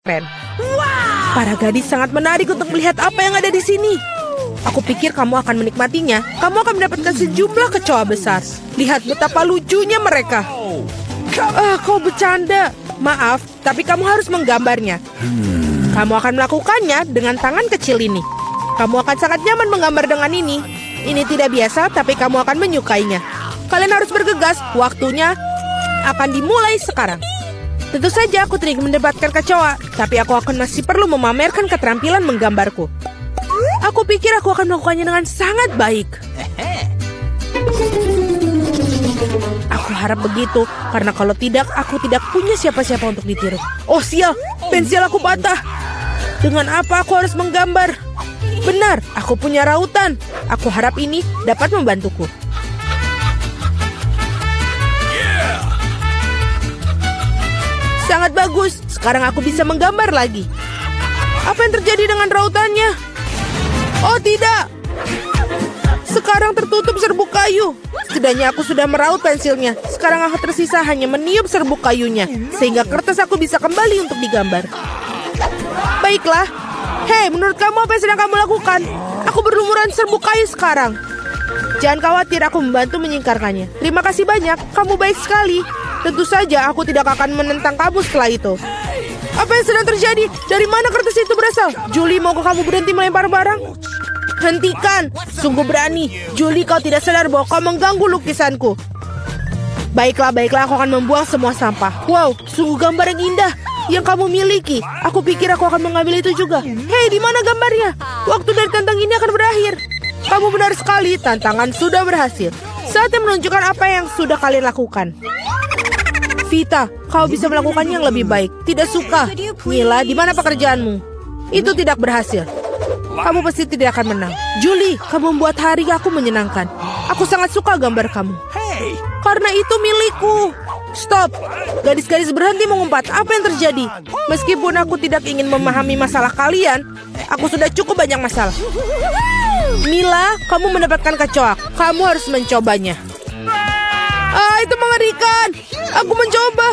keren. Para gadis sangat menarik untuk melihat apa yang ada di sini. Aku pikir kamu akan menikmatinya. Kamu akan mendapatkan sejumlah kecoa besar. Lihat betapa lucunya mereka. Kau bercanda. Maaf, tapi kamu harus menggambarnya. Kamu akan melakukannya dengan tangan kecil ini. Kamu akan sangat nyaman menggambar dengan ini. Ini tidak biasa, tapi kamu akan menyukainya. Kalian harus bergegas. Waktunya akan dimulai sekarang. Tentu saja aku tidak ingin mendapatkan kecoa, tapi aku akan masih perlu memamerkan keterampilan menggambarku. Aku pikir aku akan melakukannya dengan sangat baik. Aku harap begitu, karena kalau tidak, aku tidak punya siapa-siapa untuk ditiru. Oh sial, pensil aku patah. Dengan apa aku harus menggambar? Benar, aku punya rautan. Aku harap ini dapat membantuku. Sangat bagus, sekarang aku bisa menggambar lagi. Apa yang terjadi dengan rautannya? Oh tidak, sekarang tertutup serbuk kayu. Setidaknya aku sudah meraut pensilnya. Sekarang aku tersisa hanya meniup serbuk kayunya, sehingga kertas aku bisa kembali untuk digambar. Baiklah. Hei, menurut kamu apa yang sedang kamu lakukan? Aku berlumuran serbuk kayu sekarang. Jangan khawatir, aku membantu menyingkarkannya. Terima kasih banyak, kamu baik sekali. Tentu saja aku tidak akan menentang kamu setelah itu. Apa yang sedang terjadi? Dari mana kertas itu berasal? Julie, maukah kamu berhenti melempar barang? Hentikan! Sungguh berani. Julie, kau tidak sadar bahwa kau mengganggu lukisanku. Baiklah, aku akan membuang semua sampah. Wow, sungguh gambar yang indah yang kamu miliki. Aku pikir aku akan mengambil itu juga. Hei, di mana gambarnya? Waktu dari tantangan ini akan berakhir. Kamu benar sekali, tantangan sudah berhasil. Saatnya menunjukkan apa yang sudah kalian lakukan. Vita, kau bisa melakukannya yang lebih baik. Tidak suka. Mila, di mana pekerjaanmu? Itu tidak berhasil. Kamu pasti tidak akan menang. Julie, kamu membuat hari aku menyenangkan. Aku sangat suka gambar kamu. Karena itu milikku. Stop. Gadis-gadis berhenti mengumpat. Apa yang terjadi? Meskipun aku tidak ingin memahami masalah kalian, aku sudah cukup banyak masalah. Mila, kamu mendapatkan kecoa. Kamu harus mencobanya. Itu mengerikan. Aku mencoba.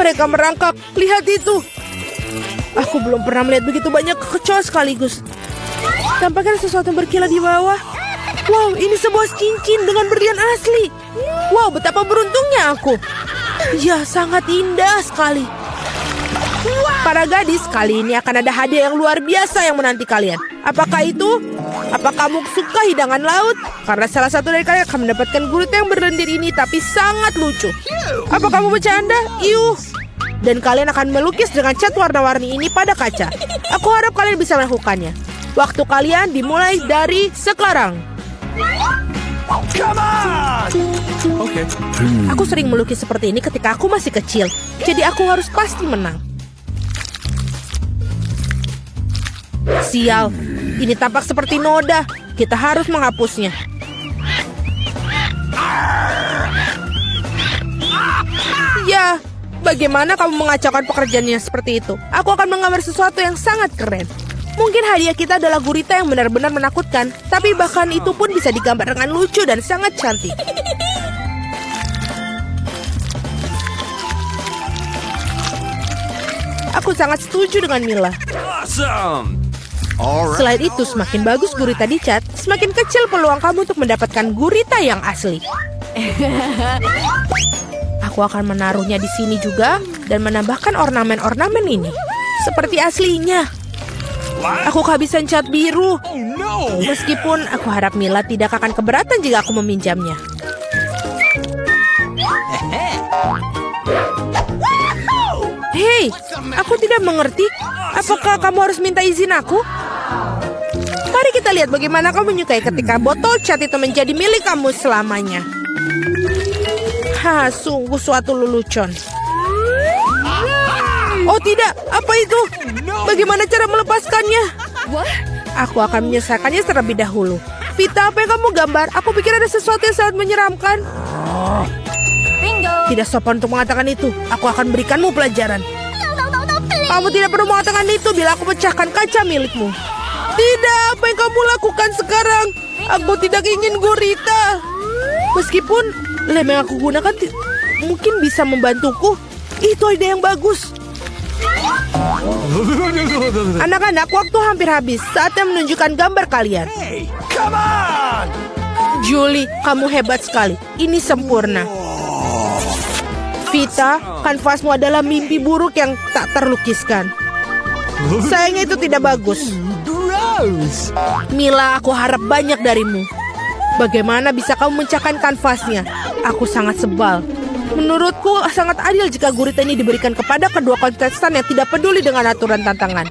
Mereka merangkak. Lihat itu. Aku belum pernah melihat begitu banyak kecoa sekaligus. Tampaknya sesuatu berkilat di bawah. Wow, ini sebuah cincin dengan berlian asli. Wow, betapa beruntungnya aku. Ya, sangat indah sekali. Para gadis, kali ini akan ada hadiah yang luar biasa yang menanti kalian. Apakah itu? Apa kamu suka hidangan laut? Karena salah satu dari kalian akan mendapatkan gurita yang berlendir ini, tapi sangat lucu. Apa kamu bercanda? Iuh. Dan kalian akan melukis dengan cat warna-warni ini pada kaca. Aku harap kalian bisa melakukannya. Waktu kalian dimulai dari sekarang. Okay. Aku sering melukis seperti ini ketika aku masih kecil. Jadi aku harus pasti menang. Sial, ini tampak seperti noda. Kita harus menghapusnya. Ya, bagaimana kamu mengacaukan pekerjaannya seperti itu? Aku akan menggambar sesuatu yang sangat keren. Mungkin hadiah kita adalah gurita yang benar-benar menakutkan, tapi bahkan itu pun bisa digambar dengan lucu dan sangat cantik. Aku sangat setuju dengan Mila. Awesome. Selain itu, semakin bagus gurita dicat, semakin kecil peluang kamu untuk mendapatkan gurita yang asli. Aku akan menaruhnya di sini juga dan menambahkan ornamen-ornamen ini seperti aslinya. Aku kehabisan cat biru. Meskipun aku harap Mila tidak akan keberatan jika aku meminjamnya. Hei, aku tidak mengerti. Apakah kamu harus minta izin aku? Mari kita lihat bagaimana kamu menyukai ketika botol cat itu menjadi milik kamu selamanya. Sungguh suatu lelucon. Oh tidak, apa itu? Bagaimana cara melepaskannya? Aku akan menyelesaikannya terlebih dahulu. Vita, apa yang kamu gambar? Aku pikir ada sesuatu yang sangat menyeramkan. Tidak sopan untuk mengatakan itu. Aku akan berikanmu pelajaran. Kamu tidak perlu mengatakan itu bila aku pecahkan kaca milikmu. Tidak, apa yang kamu lakukan sekarang? Aku tidak ingin gurita. Meskipun lem yang aku gunakan mungkin bisa membantuku. Itu ide yang bagus. Anak-anak, waktu hampir habis. Saatnya menunjukkan gambar kalian. Hey, come on! Julie, kamu hebat sekali. Ini sempurna. Vita, kanvasmu adalah mimpi buruk yang tak terlukiskan. Sayangnya itu tidak bagus. Gross! Mila, aku harap banyak darimu. Bagaimana bisa kamu memecahkan kanvasnya? Aku sangat sebal. Menurutku sangat adil jika gurita ini diberikan kepada kedua kontestan yang tidak peduli dengan aturan tantangan.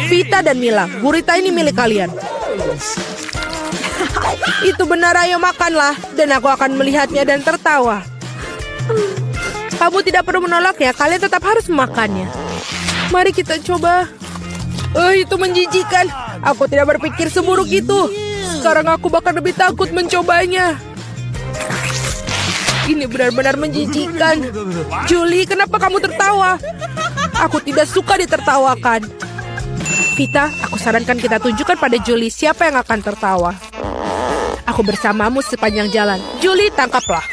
Vita dan Mila, gurita ini milik kalian. Itu benar, ayo makanlah. Dan aku akan melihatnya dan tertawa. Kamu tidak perlu menolaknya, kalian tetap harus memakannya. Mari kita coba. Itu menjijikan. Aku tidak berpikir seburuk itu. Sekarang aku bahkan lebih takut mencobanya. Ini benar-benar menjijikan. Julie, kenapa kamu tertawa? Aku tidak suka ditertawakan. Vita, aku sarankan kita tunjukkan pada Julie siapa yang akan tertawa. Aku bersamamu sepanjang jalan. Julie, tangkaplah.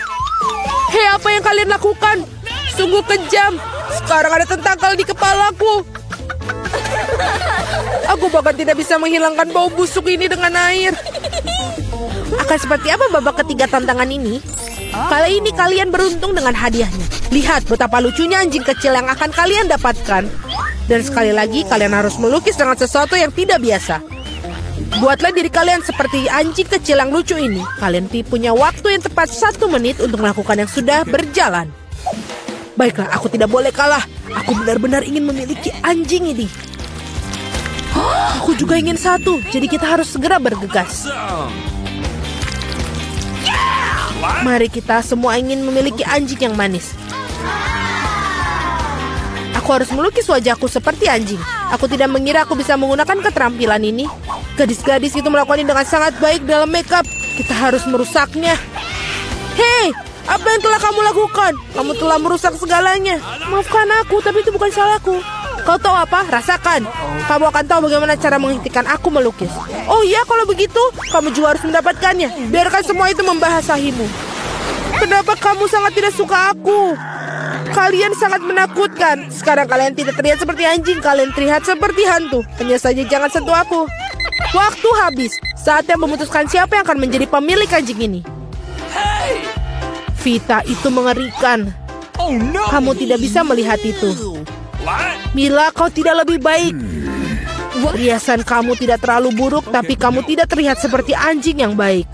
Hei, apa yang kalian lakukan? Sungguh kejam. Sekarang ada tentakel di kepalaku. Aku bahkan tidak bisa menghilangkan bau busuk ini dengan air. Akan seperti apa babak ketiga tantangan ini? Kali ini kalian beruntung dengan hadiahnya. Lihat betapa lucunya anjing kecil yang akan kalian dapatkan. Dan sekali lagi kalian harus melukis dengan sesuatu yang tidak biasa. Buatlah diri kalian seperti anjing kecil yang lucu ini. Kalian punya waktu yang tepat 1 menit untuk melakukan yang sudah berjalan. Baiklah, aku tidak boleh kalah. Aku benar-benar ingin memiliki anjing ini. Aku juga ingin satu. Jadi kita harus segera bergegas. Mari kita semua ingin memiliki anjing yang manis. Aku harus melukis wajahku seperti anjing. Aku tidak mengira aku bisa menggunakan keterampilan ini. Gadis-gadis itu melakukannya dengan sangat baik dalam makeup. Kita harus merusaknya. Hei, apa yang telah kamu lakukan? Kamu telah merusak segalanya. Maafkan aku, tapi itu bukan salahku. Kau tahu apa? Rasakan. Kamu akan tahu bagaimana cara menghentikan aku melukis. Oh iya, kalau begitu, kamu juga harus mendapatkannya. Biarkan semua itu membasahimu. Kenapa kamu sangat tidak suka aku? Kalian sangat menakutkan. Sekarang kalian tidak terlihat seperti anjing. Kalian terlihat seperti hantu. Hanya saja jangan sentuh aku. Waktu habis. Saatnya memutuskan siapa yang akan menjadi pemilik anjing ini. Vita, itu mengerikan. Oh no! Kamu tidak bisa melihat itu. What? Mila, kau tidak lebih baik. Riasan kamu tidak terlalu buruk, tapi kamu tidak terlihat seperti anjing yang baik.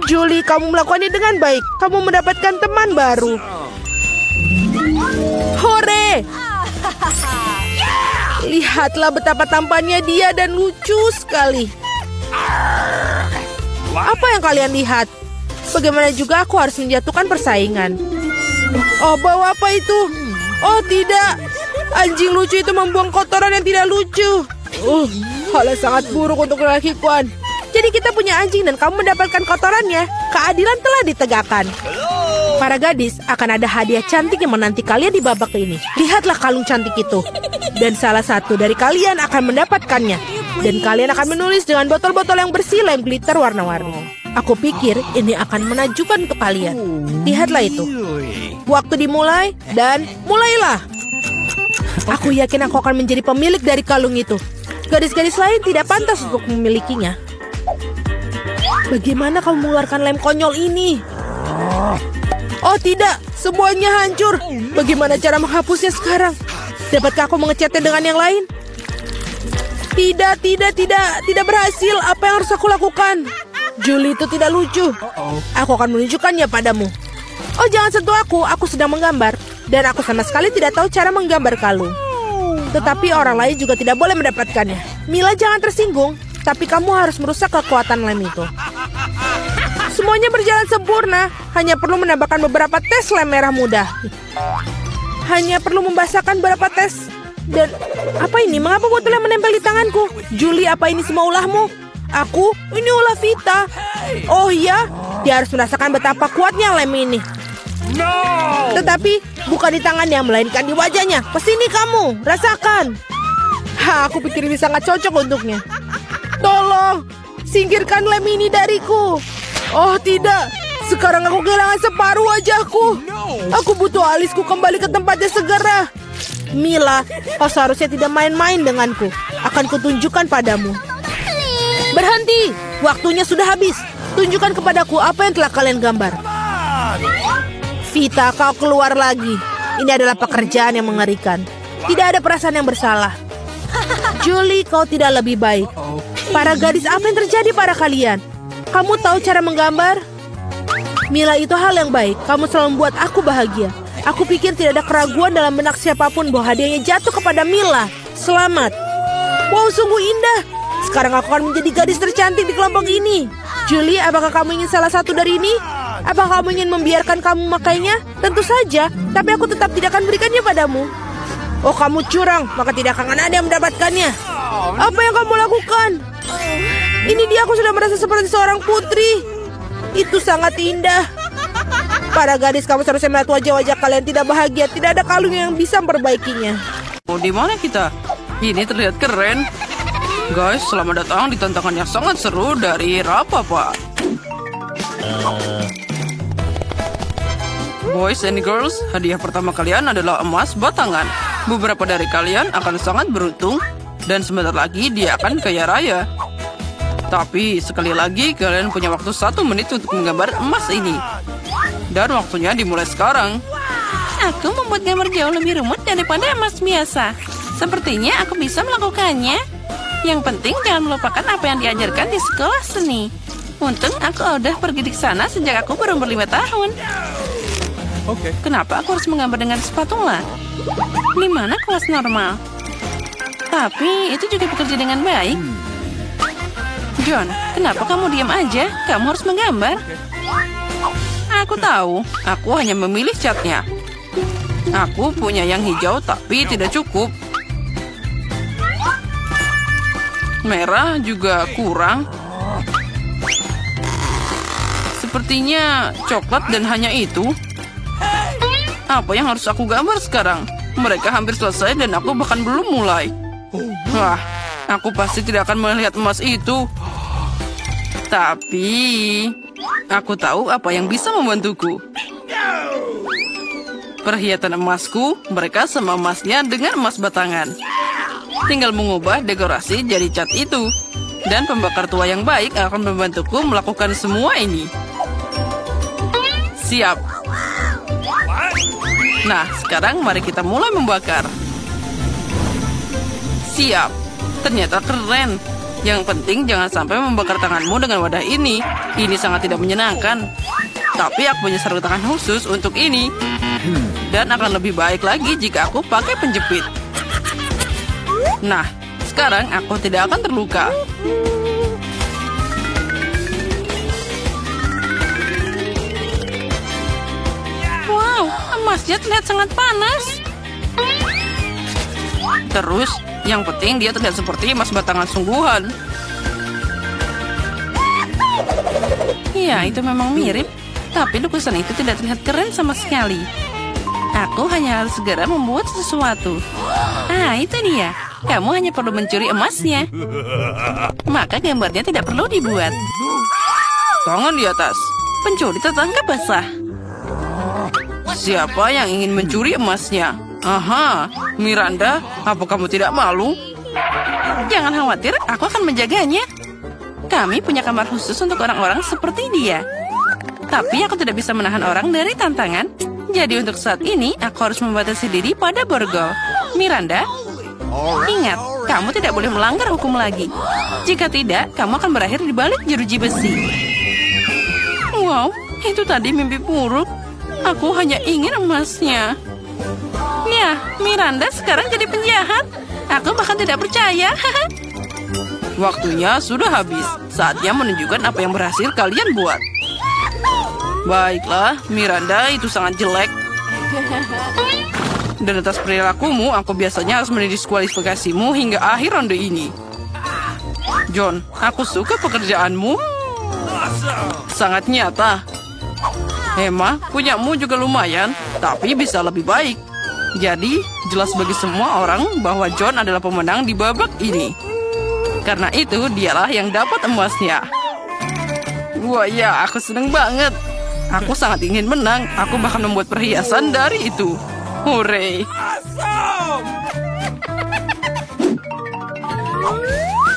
Julie, kamu melakukannya dengan baik. Kamu mendapatkan teman baru. Hore! Lihatlah betapa tampannya dia dan lucu sekali. Apa yang kalian lihat? Bagaimana juga aku harus menjatuhkan persaingan. Oh, bawa apa itu? Oh, tidak. Anjing lucu itu membuang kotoran yang tidak lucu. Hal yang sangat buruk untuk dilakukan. Jadi kita punya anjing dan kamu mendapatkan kotorannya. Keadilan telah ditegakkan. Para gadis, akan ada hadiah cantik yang menanti kalian di babak ini. Lihatlah kalung cantik itu. Dan salah satu dari kalian akan mendapatkannya. Dan kalian akan menulis dengan botol-botol yang bersih lem glitter warna-warni. Aku pikir ini akan menakjubkan untuk kalian. Lihatlah itu. Waktu dimulai dan mulailah. Aku yakin aku akan menjadi pemilik dari kalung itu. Gadis-gadis lain tidak pantas untuk memilikinya. Bagaimana kamu mengeluarkan lem konyol ini? Oh tidak, semuanya hancur. Bagaimana cara menghapusnya sekarang? Dapatkah aku mengecatnya dengan yang lain? Tidak berhasil. Apa yang harus aku lakukan? Julie, itu tidak lucu. Aku akan menunjukkannya padamu. Oh, jangan sentuh aku sedang menggambar. Dan aku sama sekali tidak tahu cara menggambar kalung. Tetapi orang lain juga tidak boleh mendapatkannya. Mila, jangan tersinggung. Tapi kamu harus merusak kekuatan lem itu. Semuanya berjalan sempurna. Hanya perlu menambahkan beberapa tes lem merah muda. Hanya perlu membasahkan beberapa tes. Dan apa ini? Mengapa botolnya menempel di tanganku? Julie, apa ini semua ulahmu? Aku? Ini ulah Vita. Oh iya, dia harus merasakan betapa kuatnya lem ini. No! Tetapi bukan di tangannya, melainkan di wajahnya. Kesini kamu, rasakan. Aku pikir ini sangat cocok untuknya. Tolong, singkirkan lem ini dariku. Oh tidak, sekarang aku kehilangan separuh wajahku. Aku butuh alisku kembali ke tempatnya segera. Mila, kau seharusnya tidak main-main denganku. Akan kutunjukkan padamu. Berhenti, waktunya sudah habis. Tunjukkan kepadaku apa yang telah kalian gambar. Vita, kau keluar lagi. Ini adalah pekerjaan yang mengerikan. Tidak ada perasaan yang bersalah. Julie, kau tidak lebih baik. Para gadis, apa yang terjadi pada kalian? Kamu tahu cara menggambar? Mila, itu hal yang baik. Kamu selalu membuat aku bahagia. Aku pikir tidak ada keraguan dalam benak siapapun bahwa hadiahnya jatuh kepada Mila. Selamat. Wow, sungguh indah. Sekarang aku akan menjadi gadis tercantik di kelompok ini. Julie, apakah kamu ingin salah satu dari ini? Apakah kamu ingin membiarkan kamu memakainya? Tentu saja, tapi aku tetap tidak akan berikannya padamu. Oh, kamu curang, maka tidak akan ada yang mendapatkannya. Apa yang kamu lakukan? Ini dia, aku sudah merasa seperti seorang putri. Itu sangat indah. Para gadis, kamu seharusnya melihat wajah-wajah kalian tidak bahagia. Tidak ada kalung yang bisa memperbaikinya. Oh, di mana kita? Ini terlihat keren. Guys, selamat datang di tantangan yang sangat seru dari Rapapa. Boys and girls, hadiah pertama kalian adalah emas batangan. Beberapa dari kalian akan sangat beruntung. Dan sebentar lagi dia akan kaya raya. Tapi sekali lagi kalian punya waktu 1 menit untuk menggambar emas ini. Dan waktunya dimulai sekarang. Aku membuat gambar jauh lebih rumit daripada emas biasa. Sepertinya aku bisa melakukannya. Yang penting jangan melupakan apa yang diajarkan di sekolah seni. Untung aku udah pergi di sana sejak aku baru ber5 tahun. Kenapa aku harus menggambar dengan spatula? Di mana kelas normal? Tapi itu juga bekerja dengan baik. John, kenapa kamu diam aja? Kamu harus menggambar. Aku tahu, aku hanya memilih catnya. Aku punya yang hijau tapi tidak cukup. Merah juga kurang. Sepertinya coklat dan hanya itu. Apa yang harus aku gambar sekarang? Mereka hampir selesai dan aku bahkan belum mulai. Wah, aku pasti tidak akan melihat emas itu. Tapi aku tahu apa yang bisa membantuku. Perhiasan emasku, mereka sama emasnya dengan emas batangan. Tinggal mengubah dekorasi jadi cat itu. Dan pembakar tua yang baik akan membantuku melakukan semua ini. Siap. Nah, sekarang mari kita mulai membakar. Siap. Ternyata keren. Yang penting jangan sampai membakar tanganmu dengan wadah ini. Ini sangat tidak menyenangkan. Tapi aku punya sarung tangan khusus untuk ini. Dan akan lebih baik lagi jika aku pakai penjepit. Nah, sekarang aku tidak akan terluka. Wow, emasnya terlihat sangat panas. Terus, yang penting dia terlihat seperti emas batangan sungguhan. Ya, itu memang mirip. Tapi lukisan itu tidak terlihat keren sama sekali. Aku hanya harus segera membuat sesuatu. Ah, itu dia. Kamu hanya perlu mencuri emasnya. Maka gambarnya tidak perlu dibuat. Tangan di atas. Pencuri tertangkap basah. Siapa yang ingin mencuri emasnya? Aha, Miranda, apa kamu tidak malu? Jangan khawatir, aku akan menjaganya. Kami punya kamar khusus untuk orang-orang seperti dia. Tapi aku tidak bisa menahan orang dari tantangan. Jadi untuk saat ini, aku harus membatasi diri pada borgol. Miranda, ingat, kamu tidak boleh melanggar hukum lagi. Jika tidak, kamu akan berakhir di balik jeruji besi. Wow, itu tadi mimpi buruk. Aku hanya ingin emasnya. Ya, Miranda sekarang jadi penjahat. Aku bahkan tidak percaya. Waktunya sudah habis. Saatnya menunjukkan apa yang berhasil kalian buat. Baiklah, Miranda, itu sangat jelek. Dan atas perilakumu, aku biasanya harus mendiskualifikasimu hingga akhir ronde ini. John, aku suka pekerjaanmu. Sangat nyata. Emma, punyamu juga lumayan, tapi bisa lebih baik. Jadi, jelas bagi semua orang bahwa John adalah pemenang di babak ini. Karena itu, dialah yang dapat emasnya. Wah ya, aku seneng banget. Aku sangat ingin menang. Aku bahkan membuat perhiasan dari itu. Hore.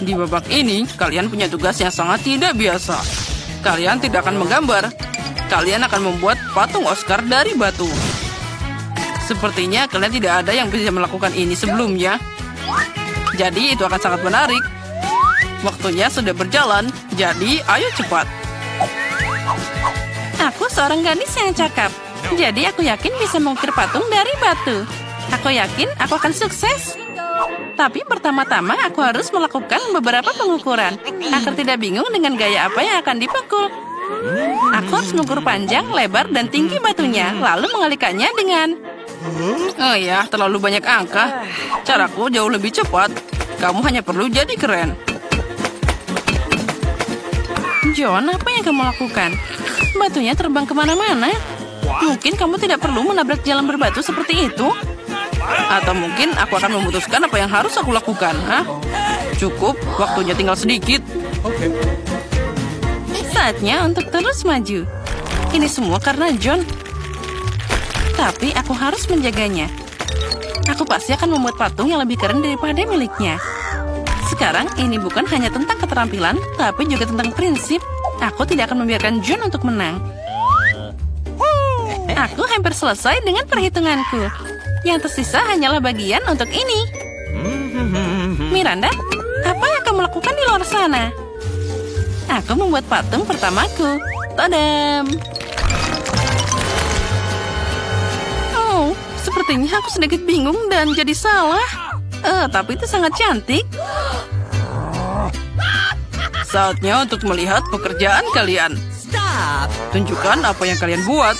Di babak ini, kalian punya tugas yang sangat tidak biasa. Kalian tidak akan menggambar. Kalian akan membuat patung Oscar dari batu. Sepertinya kalian tidak ada yang bisa melakukan ini sebelumnya. Jadi itu akan sangat menarik. Waktunya sudah berjalan, jadi ayo cepat. Aku seorang gadis yang cakap. Jadi aku yakin bisa mengukir patung dari batu. Aku yakin aku akan sukses. Tapi pertama-tama aku harus melakukan beberapa pengukuran agar tidak bingung dengan gaya apa yang akan dipukul. Aku harus mengukur panjang, lebar, dan tinggi batunya, lalu mengalihkannya dengan... Oh ya, terlalu banyak angka. Caraku jauh lebih cepat. Kamu hanya perlu jadi keren. John, apa yang kamu lakukan? Batunya terbang kemana-mana. Mungkin kamu tidak perlu menabrak jalan berbatu seperti itu. Atau mungkin aku akan memutuskan apa yang harus aku lakukan. Hah? Cukup, waktunya tinggal sedikit. Saatnya untuk terus maju. Ini semua karena John. Tapi aku harus menjaganya. Aku pasti akan membuat patung yang lebih keren daripada miliknya. Sekarang ini bukan hanya tentang keterampilan, tapi juga tentang prinsip. Aku tidak akan membiarkan John untuk menang. Aku hampir selesai dengan perhitunganku. Yang tersisa hanyalah bagian untuk ini. Miranda, apa yang kamu lakukan di luar sana? Aku membuat patung pertamaku. Tadam! Oh, sepertinya aku sedikit bingung dan jadi salah. Tapi itu sangat cantik. Saatnya untuk melihat pekerjaan kalian. Tunjukkan apa yang kalian buat.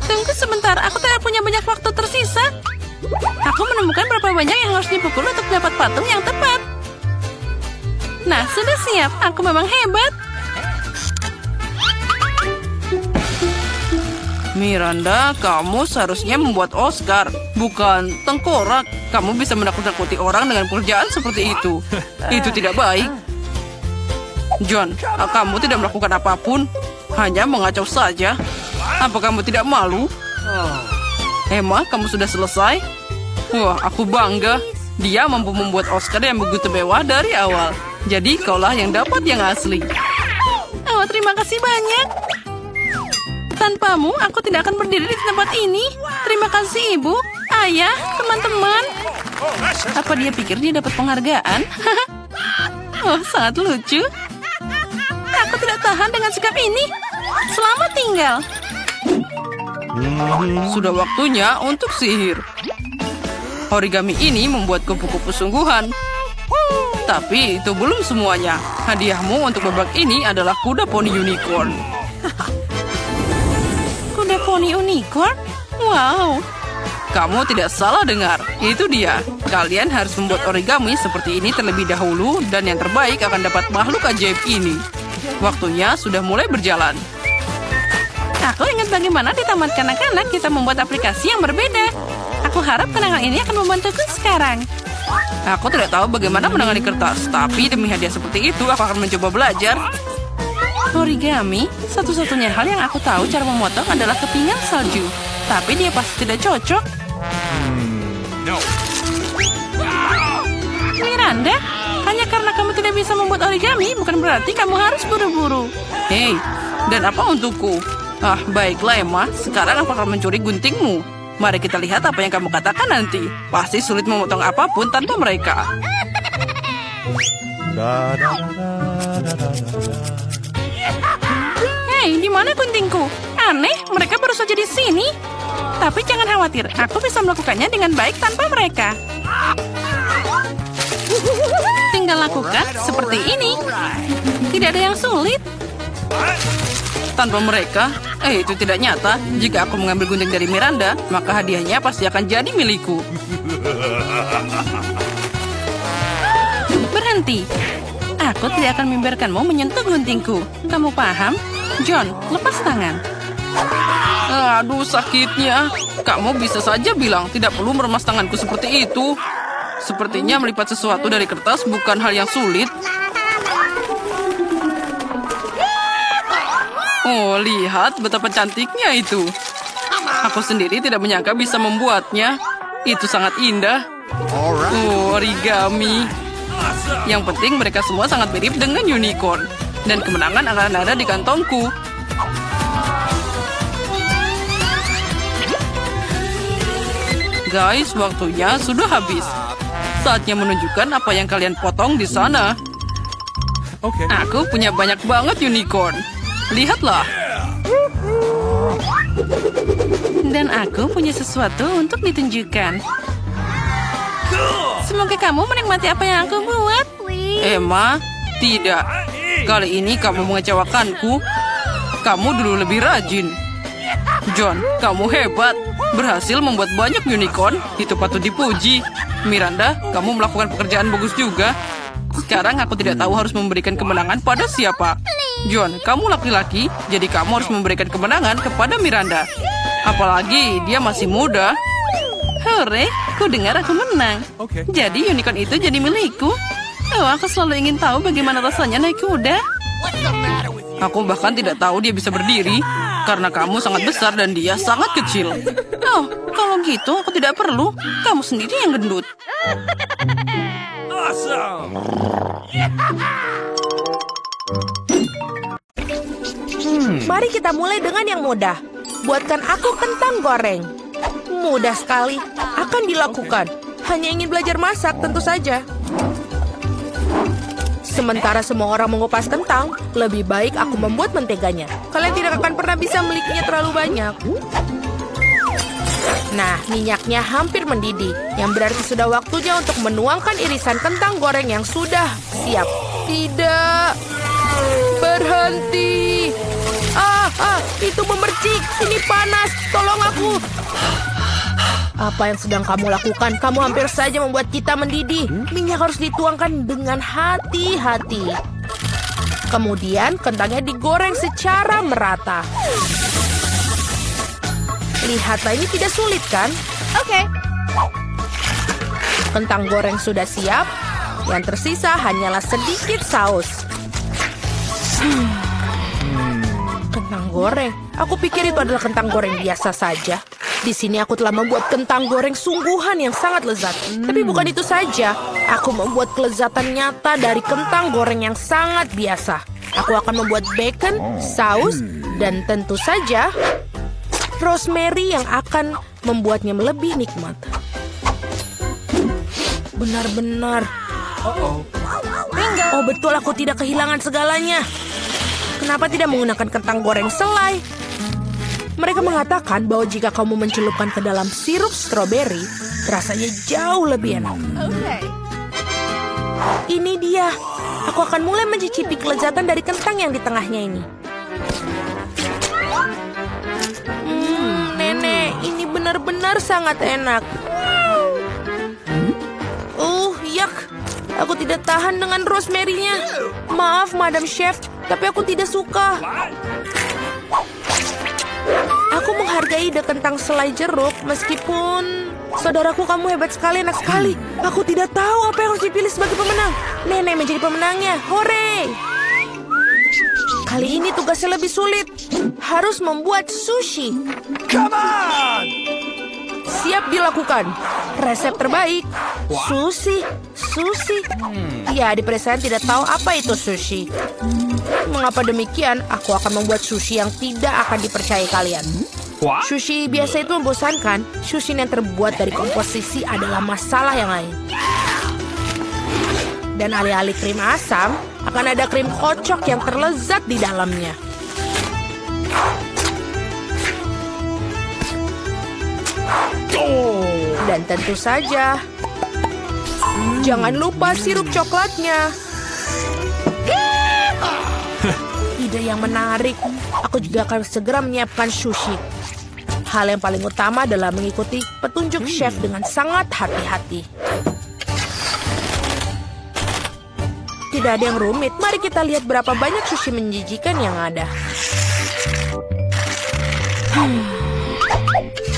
Tunggu sebentar, aku tidak punya banyak waktu tersisa. Aku menemukan berapa banyak yang harus dipukul untuk dapat patung yang tepat. Nah, sudah siap. Aku memang hebat. Miranda, kamu seharusnya membuat Oscar, bukan tengkorak. Kamu bisa menakut-nakuti orang dengan pekerjaan seperti itu. Itu tidak baik. John, kamu tidak melakukan apapun, hanya mengacau saja. Apa kamu tidak malu? Emma, kamu sudah selesai? Wah, aku bangga. Dia mampu membuat Oscar yang begitu mewah dari awal. Jadi kaulah yang dapat yang asli. Oh, terima kasih banyak. Tanpamu, aku tidak akan berdiri di tempat ini. Terima kasih, Ibu, Ayah, teman-teman. Apa dia pikir dia dapat penghargaan? Oh, sangat lucu. Aku tidak tahan dengan sikap ini. Selamat tinggal. Sudah waktunya untuk sihir. Origami ini membuat kupu-kupu sungguhan. Tapi itu belum semuanya. Hadiahmu untuk babak ini adalah kuda poni unicorn. Kuda poni unicorn? Wow. Kamu tidak salah dengar. Itu dia. Kalian harus membuat origami seperti ini terlebih dahulu. Dan yang terbaik akan dapat makhluk ajaib ini. Waktunya sudah mulai berjalan. Aku ingat bagaimana di taman kanak-kanak kita membuat aplikasi yang berbeda. Aku harap kenangan ini akan membantuku sekarang. Aku tidak tahu bagaimana menangani kertas. Tapi demi hadiah seperti itu, aku akan mencoba belajar. Origami, satu-satunya hal yang aku tahu cara memotong adalah kepingan salju. Tapi dia pasti tidak cocok. Miranda, hanya karena kamu tidak bisa membuat origami, bukan berarti kamu harus buru-buru. Hei, dan apa untukku? Ah, baiklah Emma, sekarang aku akan mencuri guntingmu. Mari kita lihat apa yang kamu katakan nanti. Pasti sulit memotong apapun tanpa mereka. Hei, di mana guntingku? Aneh, mereka baru saja di sini. Tapi jangan khawatir, aku bisa melakukannya dengan baik tanpa mereka. Tinggal lakukan seperti ini. Tidak ada yang sulit. Tanpa mereka, itu tidak nyata. Jika aku mengambil gunting dari Miranda, maka hadiahnya pasti akan jadi milikku. Berhenti. Aku tidak akan membiarkanmu menyentuh guntingku. Kamu paham? John, lepas tangan. Aduh, sakitnya. Kamu bisa saja bilang tidak perlu meremas tanganku seperti itu. Sepertinya melipat sesuatu dari kertas bukan hal yang sulit. Oh, lihat betapa cantiknya itu. Aku sendiri tidak menyangka bisa membuatnya. Itu sangat indah. Oh, origami. Yang penting mereka semua sangat mirip dengan unicorn. Dan kemenangan akan ada di kantongku. Guys, waktunya sudah habis. Saatnya menunjukkan apa yang kalian potong di sana. Okay. Aku punya banyak banget unicorn. Lihatlah. Dan aku punya sesuatu untuk ditunjukkan. Semoga kamu menikmati apa yang aku buat. Emma, tidak. Kali ini kamu mengecewakanku. Kamu dulu lebih rajin. John, kamu hebat. Berhasil membuat banyak unicorn. Itu patut dipuji. Miranda, kamu melakukan pekerjaan bagus juga. Sekarang aku tidak tahu harus memberikan kemenangan pada siapa. John, kamu laki-laki, jadi kamu harus memberikan kemenangan kepada Miranda. Apalagi dia masih muda. Hore, ku dengar aku menang. Okay. Jadi unicorn itu jadi milikku. Oh, aku selalu ingin tahu bagaimana rasanya naik kuda. Aku bahkan tidak tahu dia bisa berdiri. Karena kamu sangat besar dan dia sangat kecil. Oh, kalau gitu aku tidak perlu. Kamu sendiri yang gendut. Awesome. Mari kita mulai dengan yang mudah. Buatkan aku kentang goreng. Mudah sekali. Akan dilakukan. Hanya ingin belajar masak, tentu saja. Sementara semua orang mengupas kentang, lebih baik aku membuat menteganya. Kalian tidak akan pernah bisa memilikinya terlalu banyak. Nah, minyaknya hampir mendidih. Yang berarti sudah waktunya untuk menuangkan irisan kentang goreng yang sudah siap. Tidak. Berhenti. Itu memercik. Ini panas. Tolong aku. Apa yang sedang kamu lakukan? Kamu hampir saja membuat kita mendidih. Minyak harus dituangkan dengan hati-hati. Kemudian kentangnya digoreng secara merata. Lihatlah, ini tidak sulit kan? Oke. Kentang goreng sudah siap. Yang tersisa hanyalah sedikit saus. Kentang goreng. Aku pikir itu adalah kentang goreng biasa saja. Di sini aku telah membuat kentang goreng sungguhan yang sangat lezat. Tapi bukan itu saja. Aku membuat kelezatan nyata dari kentang goreng yang sangat biasa. Aku akan membuat bacon, saus, dan tentu saja rosemary yang akan membuatnya lebih nikmat. Benar-benar. Oh betul, aku tidak kehilangan segalanya. Kenapa tidak menggunakan kentang goreng selai? Mereka mengatakan bahwa jika kamu mencelupkan ke dalam sirup stroberi, rasanya jauh lebih enak. Ini dia. Aku akan mulai mencicipi kelezatan dari kentang yang di tengahnya ini. Nenek, ini benar-benar sangat enak. Yak. Aku tidak tahan dengan rosemary-nya. Maaf, Madam Chef, tapi aku tidak suka. Aku menghargai ide kentang selai jeruk, meskipun... Saudaraku, kamu hebat sekali, enak sekali. Aku tidak tahu apa yang harus dipilih sebagai pemenang. Nenek menjadi pemenangnya. Hore! Kali ini tugasnya lebih sulit. Harus membuat sushi. Come on! Siap dilakukan. Resep terbaik. Sushi. Ya, di pedesaan tidak tahu apa itu sushi. Mengapa demikian? Aku akan membuat sushi yang tidak akan dipercayai kalian. What? Sushi biasa itu membosankan. Sushi yang terbuat dari komposisi adalah masalah yang lain. Dan alih-alih krim asam, akan ada krim kocok yang terlezat di dalamnya. Dan tentu saja, jangan lupa sirup coklatnya. Ide yang menarik. Aku juga akan segera menyiapkan sushi. Hal yang paling utama adalah mengikuti petunjuk chef dengan sangat hati-hati. Tidak ada yang rumit. Mari kita lihat berapa banyak sushi menjijikan yang ada.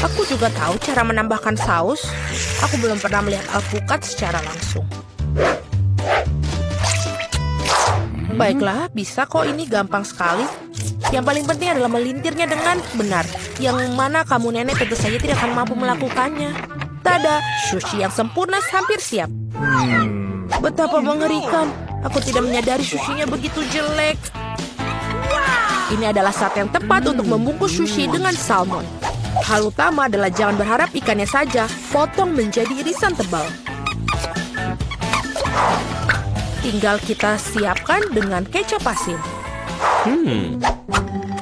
Aku juga tahu cara menambahkan saus. Aku belum pernah melihat alpukat secara langsung. Baiklah, bisa kok, ini gampang sekali. Yang paling penting adalah melintirnya dengan benar. Yang mana kamu nenek tentu saja tidak akan mampu melakukannya. berada. Sushi yang sempurna hampir siap. Betapa mengerikan. Aku tidak menyadari sushinya begitu jelek. Ini adalah saat yang tepat untuk membungkus sushi dengan salmon. Hal utama adalah jangan berharap ikannya saja. Potong menjadi irisan tebal. Tinggal kita siapkan dengan kecap asin.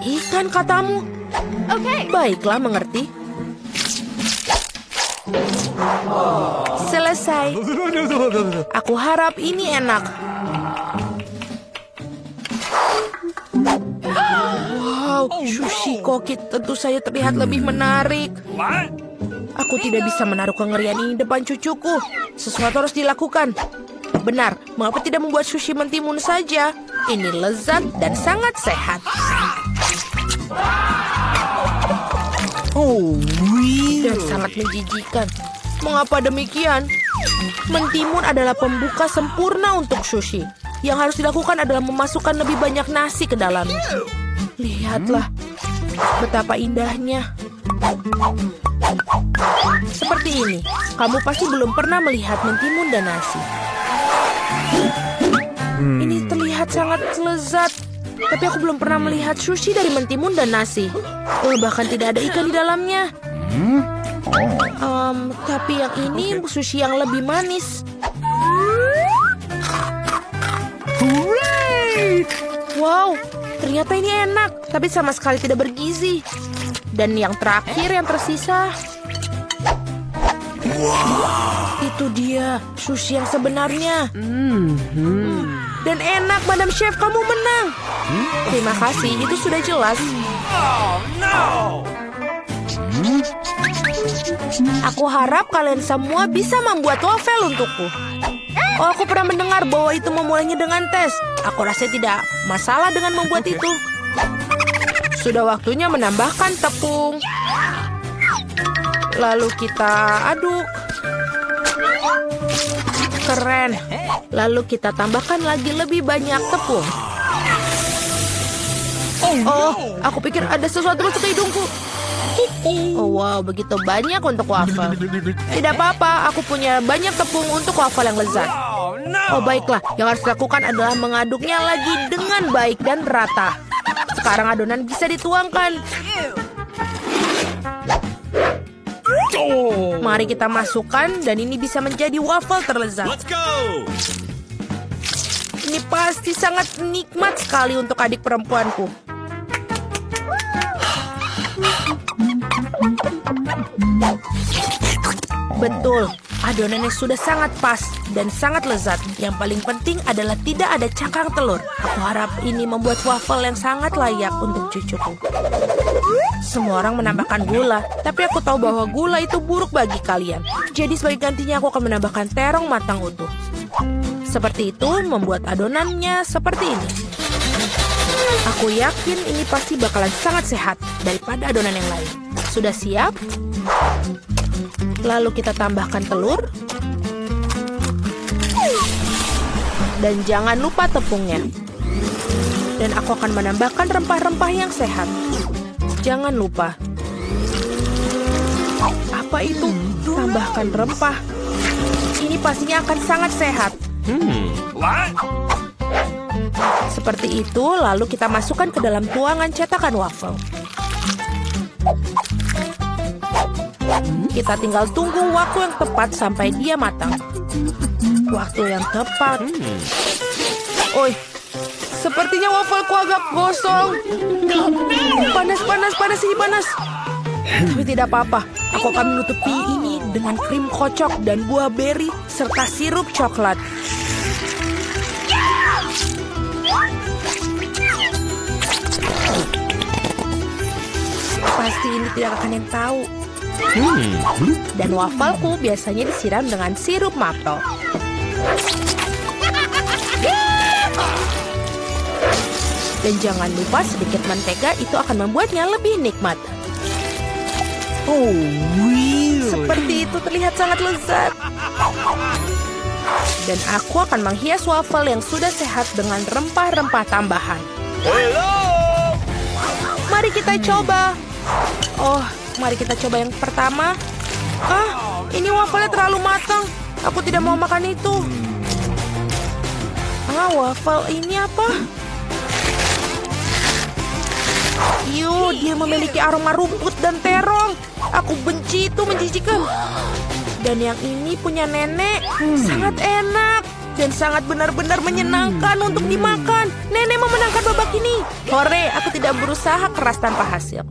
Ikan katamu? Baiklah, mengerti. Selesai. Aku harap ini enak. Wow, sushi koki tentu saja terlihat lebih menarik. What? Aku tidak bisa menaruh kengerian ini depan cucuku. Sesuatu harus dilakukan. Benar, mengapa tidak membuat sushi mentimun saja? Ini lezat dan sangat sehat. Dan sangat menjijikan. Mengapa demikian? Mentimun adalah pembuka sempurna untuk sushi. Yang harus dilakukan adalah memasukkan lebih banyak nasi ke dalamnya. Lihatlah, betapa indahnya. Seperti ini, kamu pasti belum pernah melihat mentimun dan nasi. Ini terlihat sangat lezat. Tapi aku belum pernah melihat sushi dari mentimun dan nasi. Bahkan tidak ada ikan di dalamnya. Tapi yang ini sushi yang lebih manis. Wow, ternyata ini enak. Tapi sama sekali tidak bergizi. Dan yang terakhir yang tersisa. Itu dia, sushi yang sebenarnya. Dan enak, Madam Chef, kamu menang. Terima kasih, itu sudah jelas. Oh, no! Aku harap kalian semua bisa membuat waffle untukku. Aku pernah mendengar bahwa itu memulainya dengan tes. Aku rasa tidak masalah dengan membuat itu. Sudah waktunya menambahkan tepung. Lalu kita aduk. Keren. Lalu kita tambahkan lagi lebih banyak tepung. Oh, aku pikir ada sesuatu masuk ke hidungku. Oh, wow, begitu banyak untuk waffle. Tidak apa-apa, aku punya banyak tepung untuk waffle yang lezat. Oh, no! Oh, baiklah. Yang harus dilakukan adalah mengaduknya lagi dengan baik dan rata. Sekarang adonan bisa dituangkan. Mari kita masukkan dan ini bisa menjadi waffle terlezat. Let's go! Ini pasti sangat nikmat sekali untuk adik perempuanku. Betul, adonannya sudah sangat pas dan sangat lezat. Yang paling penting adalah tidak ada cakang telur. Aku harap ini membuat waffle yang sangat layak untuk cucuku. Semua orang menambahkan gula, tapi aku tahu bahwa gula itu buruk bagi kalian. Jadi sebagai gantinya aku akan menambahkan terong matang utuh. Seperti itu membuat adonannya seperti ini. Aku yakin ini pasti bakalan sangat sehat daripada adonan yang lain. Sudah siap? Lalu kita tambahkan telur. Dan jangan lupa tepungnya. Dan aku akan menambahkan rempah-rempah yang sehat. Jangan lupa. Apa itu? Tambahkan rempah. Ini pastinya akan sangat sehat. What? Seperti itu, lalu kita masukkan ke dalam tuangan cetakan waffle. Kita tinggal tunggu waktu yang tepat sampai dia matang. Waktu yang tepat. Oi, sepertinya waffleku agak gosong. Panas, ini panas. Tapi tidak apa-apa. Aku akan menutupi ini dengan krim kocok dan buah beri serta sirup coklat. Pasti ini tidak akan yang tahu. Dan wafelku biasanya disiram dengan sirup maple. Dan jangan lupa sedikit mentega, itu akan membuatnya lebih nikmat. Seperti itu terlihat sangat lezat. Dan aku akan menghias waffle yang sudah sehat dengan rempah-rempah tambahan. Mari kita coba. Oh, mari kita coba yang pertama. Ini wafelnya terlalu matang. Aku tidak mau makan itu. Wafel ini apa? Dia memiliki aroma rumput dan terong. Aku benci itu, menjijikan. Dan yang ini punya nenek. Sangat enak. Dan sangat benar-benar menyenangkan untuk dimakan. Nenek memenangkan babak ini. Hore, aku tidak berusaha keras tanpa hasil.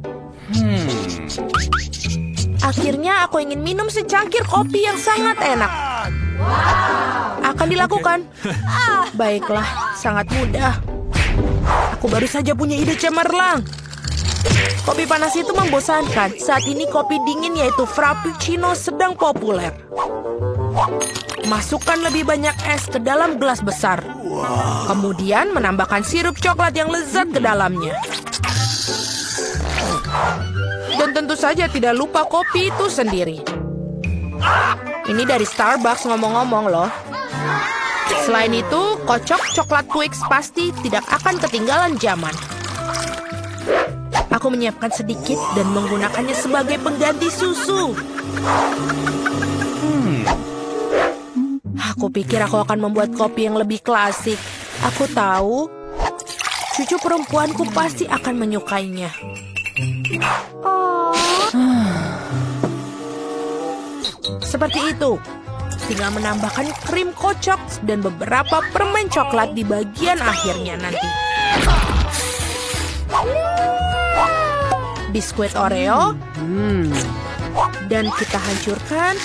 Akhirnya aku ingin minum secangkir kopi yang sangat enak. Akan dilakukan. Baiklah, sangat mudah. Aku baru saja punya ide cemerlang. Kopi panas itu membosankan. Saat ini kopi dingin yaitu Frappuccino sedang populer. Masukkan lebih banyak es ke dalam gelas besar. Kemudian menambahkan sirup coklat yang lezat ke dalamnya. Dan tentu saja tidak lupa kopi itu sendiri. Ini dari Starbucks ngomong-ngomong loh. Selain itu, kocok coklat Twix pasti tidak akan ketinggalan zaman. Aku menyiapkan sedikit dan menggunakannya sebagai pengganti susu. Aku pikir aku akan membuat kopi yang lebih klasik. Aku tahu, cucu perempuanku pasti akan menyukainya. Seperti itu. Tinggal menambahkan krim kocok dan beberapa permen coklat di bagian akhirnya nanti. Biskuit Oreo. Dan kita hancurkan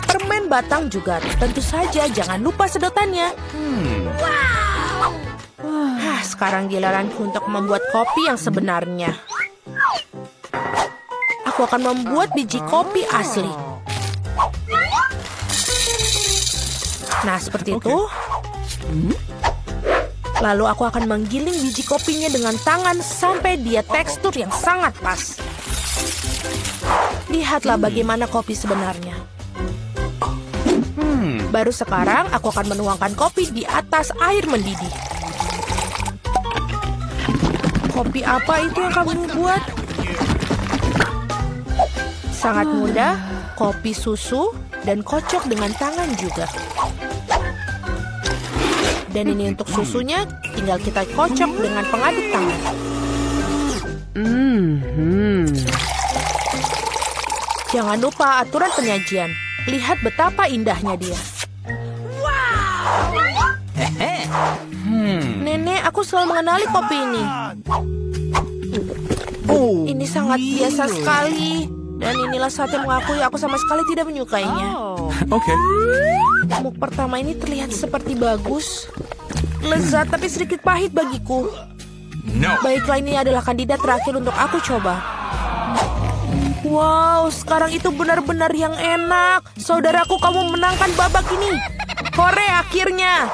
permen batang juga. Tentu saja jangan lupa sedotannya. Sekarang giliranku untuk membuat kopi yang sebenarnya. Aku akan membuat biji kopi asli. Nah, seperti itu. Lalu aku akan menggiling biji kopinya dengan tangan sampai dia tekstur yang sangat pas. Lihatlah bagaimana kopi sebenarnya. Baru sekarang aku akan menuangkan kopi di atas air mendidih. Kopi apa itu yang kamu buat? Sangat mudah, kopi susu dan kocok dengan tangan juga. Dan ini untuk susunya, tinggal kita kocok dengan pengaduk tangan. Jangan lupa aturan penyajian. Lihat betapa indahnya dia. Nenek, aku selalu mengenali kopi ini. Ini sangat biasa sekali. Dan inilah saat yang mengakui aku sama sekali tidak menyukainya. Muk pertama ini terlihat seperti bagus. Lezat tapi sedikit pahit bagiku. Baiklah, ini adalah kandidat terakhir untuk aku coba. Wow, sekarang itu benar-benar yang enak. Saudaraku, kamu menangkan babak ini. Hore, akhirnya.